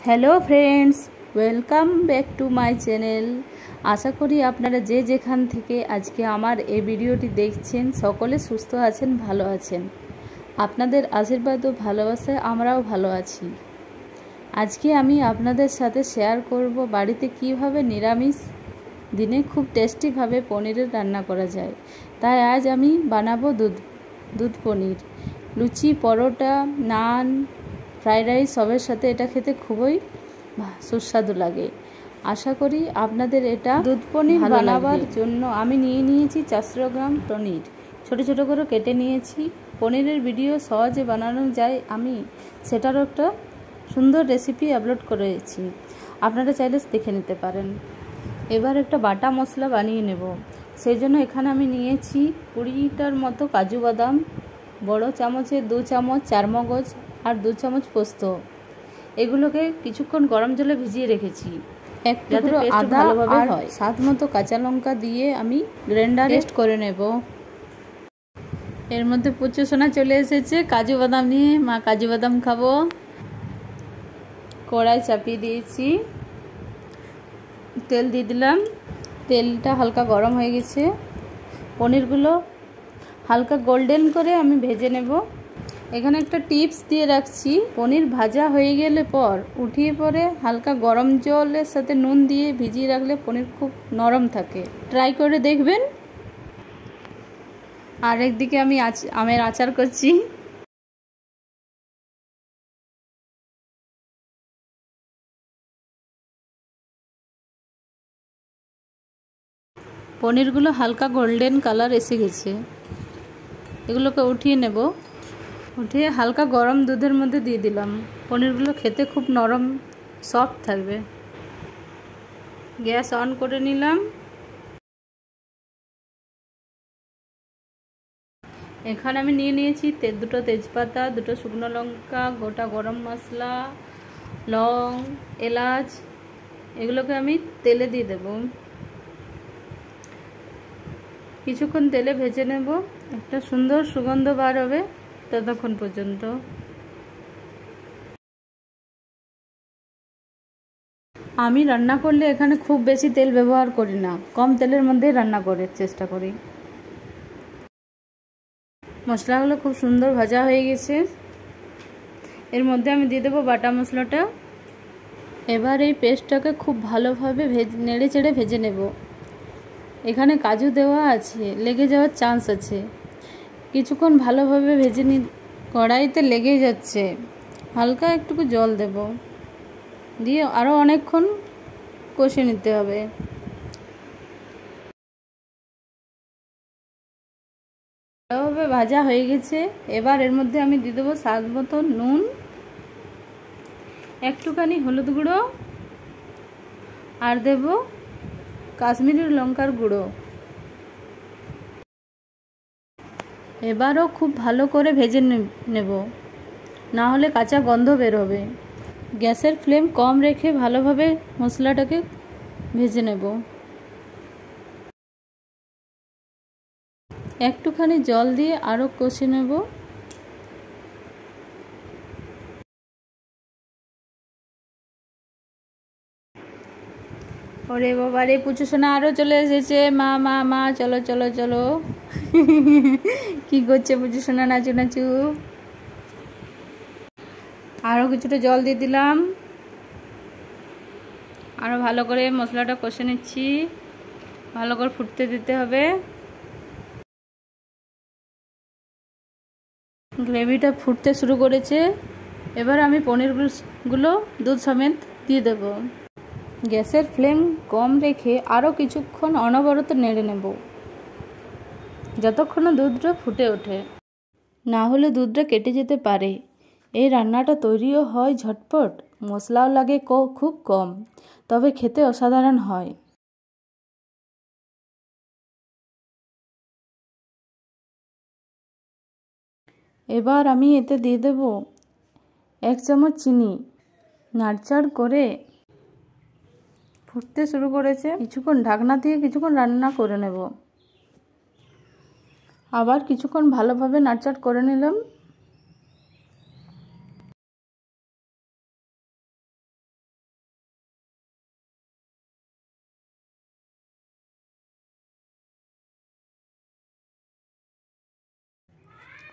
Hello friends, welcome back to my channel. আশা করি আপনারা যে যেখান থেকে আজকে আমার এই ভিডিওটি দেখছেন সকলে সুস্থ আছেন, ভালো আছেন। আপনাদের আশীর্বাদ ও ভালোবাসায় আমরাও ভালো আছি। আজকে আমি আপনাদের সাথে শেয়ার করব বাড়িতে কিভাবে নিরামিষ দিনে খুব টেস্টিভাবে পনিরের রান্না করা যায়। তাই আজ আমি বানাবো দুধ পনির। লুচি, পরোটা, নান, ফ্রাইড রাইস সবের সাথে এটা খেতে খুবই সুস্বাদু লাগে। আশা করি আপনাদের এটা দুধ পনির বানাবার জন্য আমি নিয়েছি 400 গ্রাম পনির। ছোট ছোট করে কেটে নিয়েছি। পনিরের ভিডিও সহজে বানানো যায়, আমি সেটারও একটা সুন্দর রেসিপি আপলোড করেছি, আপনারা চাইলে দেখে নিতে পারেন। এবার একটা বাটা মশলা বানিয়ে নেব। সেই জন্য এখানে আমি নিয়েছি 20টার মতো কাজু বাদাম, বড় চামচে 2 চামচ চারমগজ আর 2 চামচ পোস্ত। এগুলোকে কিছুক্ষণ গরম জলে ভিজিয়ে রেখেছি। একটু আদা আর স্বাদ মতো কাঁচা লঙ্কা দিয়ে আমি গ্রাইন্ডারে পেস্ট করে নেব। এর মধ্যে পুচু সোনা চলে এসেছে কাজু বাদাম নিয়ে। মা কাজু বাদাম খাবো। কড়াই চাপিয়ে দিয়েছি, তেল দিয়ে দিলাম। তেলটা হালকা গরম হয়ে গেছে। পনিরগুলো হালকা গোল্ডেন করে আমি ভেজে নেব। এখানে একটা টিপস দিয়ে রাখছি, পনির ভাজা হয়ে গেলে পর উঠিয়ে পরে হালকা গরম জলের সাথে নুন দিয়ে ভিজিয়ে রাখলে পনির খুব নরম থাকে। ট্রাই করে দেখবেন। আর একদিকে আমি আমের আচার করছি। পনিরগুলো হালকা গোল্ডেন কালার এসে গেছে। এগুলোকে উঠিয়ে নেব। উঠিয়ে হালকা গরম দুধের মধ্যে দিয়ে দিলাম। পনিরগুলো খেতে খুব নরম সফট থাকবে। গ্যাস অন করে নিলাম। এখানে আমি নিয়েছি 2টো তেজপাতা, 2টো শুকনো লঙ্কা, গোটা গরম মশলা, লং, এলাচ। এগুলোকে আমি তেলে দিয়ে দেব। কিছুক্ষণ তেলে ভেজে নেব। একটা সুন্দর সুগন্ধ বার হবে ততক্ষণ পর্যন্ত। আমি রান্না করলে এখানে খুব বেশি তেল ব্যবহার করি না, কম তেলের মধ্যেই রান্না করার চেষ্টা করি। মশলাগুলো খুব সুন্দর ভাজা হয়ে গেছে। এর মধ্যে আমি দিয়ে দেবো বাটা মশলাটা। এবার এই পেস্টটাকে খুব ভালোভাবে নেড়ে চেড়ে ভেজে নেব। এখানে কাজু দেওয়া আছে, লেগে যাওয়ার চান্স আছে। কিছুক্ষণ ভালোভাবে ভেজে কড়াইতে লেগে যাচ্ছে। হালকা একটুকু জল দেব, দিয়ে আরও অনেকক্ষণ কষে নিতে হবে। ভালোভাবে ভাজা হয়ে গেছে। এবার এর মধ্যে আমি দিয়ে দেবো স্বাদ মতো নুন, একটুখানি হলুদ গুঁড়ো আর দেব কাশ্মীরি লঙ্কার গুঁড়ো। এবারও খুব ভালো করে ভেজে নেব, না হলে কাঁচা গন্ধ বেরোবে। গ্যাসের ফ্লেম কম রেখে ভালোভাবে মশলাটাকে ভেজে নেব। একটুখানি জল দিয়ে আরও কষে নেব। ওরে বাবা রে, পুচু সোনা আরও চলে এসেছে। মা মা মা চলো চলো চলো। কি করছে পুচু সোনা? নাচু নাচু। আরও কিছুটা জল দিয়ে দিলাম। আরও ভালো করে মশলাটা কষে নিচ্ছি। ভালো করে ফুটতে দিতে হবে। গ্রেভিটা ফুটতে শুরু করেছে। এবার আমি পনিরগুলো দুধ সমেত দিয়ে দেব। গ্যাসের ফ্লেম কম রেখে আরও কিছুক্ষণ অনবরত নেড়ে নেব, যতক্ষণ না দুধটা ফুটে ওঠে। না হলে দুধটা কেটে যেতে পারে। এই রান্নাটা তৈরিও হয় ঝটপট, মশলাও লাগে খুব কম, তবে খেতে অসাধারণ হয়। এবার আমি এতে দিয়ে দেব 1 চামচ চিনি। নাড়চাড় করে ফুটতে শুরু করেছে। কিছুক্ষণ ঢাকনা দিয়ে কিছুক্ষণ রান্না করে নেব। আবার কিছুক্ষণ ভালোভাবে নাড়চাড় করে নিলাম।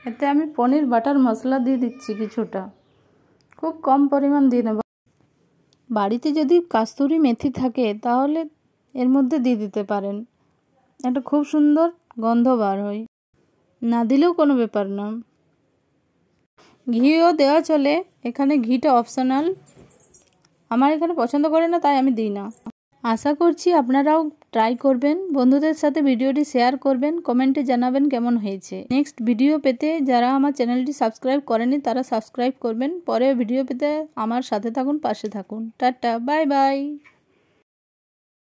এতে আমি পনির বাটার মশলা দিয়ে দিচ্ছি কিছুটা, খুব কম পরিমাণ দিয়ে নেব। বাড়িতে যদি কাস্তুরি মেথি থাকে তাহলে এর মধ্যে দিয়ে দিতে পারেন, একটা খুব সুন্দর গন্ধ বার হয়, না দিলেও কোনো ব্যাপার না। ঘিও দেওয়া চলে, এখানে ঘিটা অপশনাল, আমার এখানে পছন্দ করে না তাই আমি দিই না। আশা করছি আপনারাও ট্রাই করবেন, বন্ধুদের সাথে ভিডিওটি শেয়ার করবেন, কমেন্টে জানাবেন কেমন হয়েছে। নেক্সট ভিডিও পেতে যারা আমার চ্যানেলটি সাবস্ক্রাইব করেনি তারা সাবস্ক্রাইব করবেন। পরের ভিডিও পেতে আমার সাথে থাকুন, পাশে থাকুন। Tata, bye bye.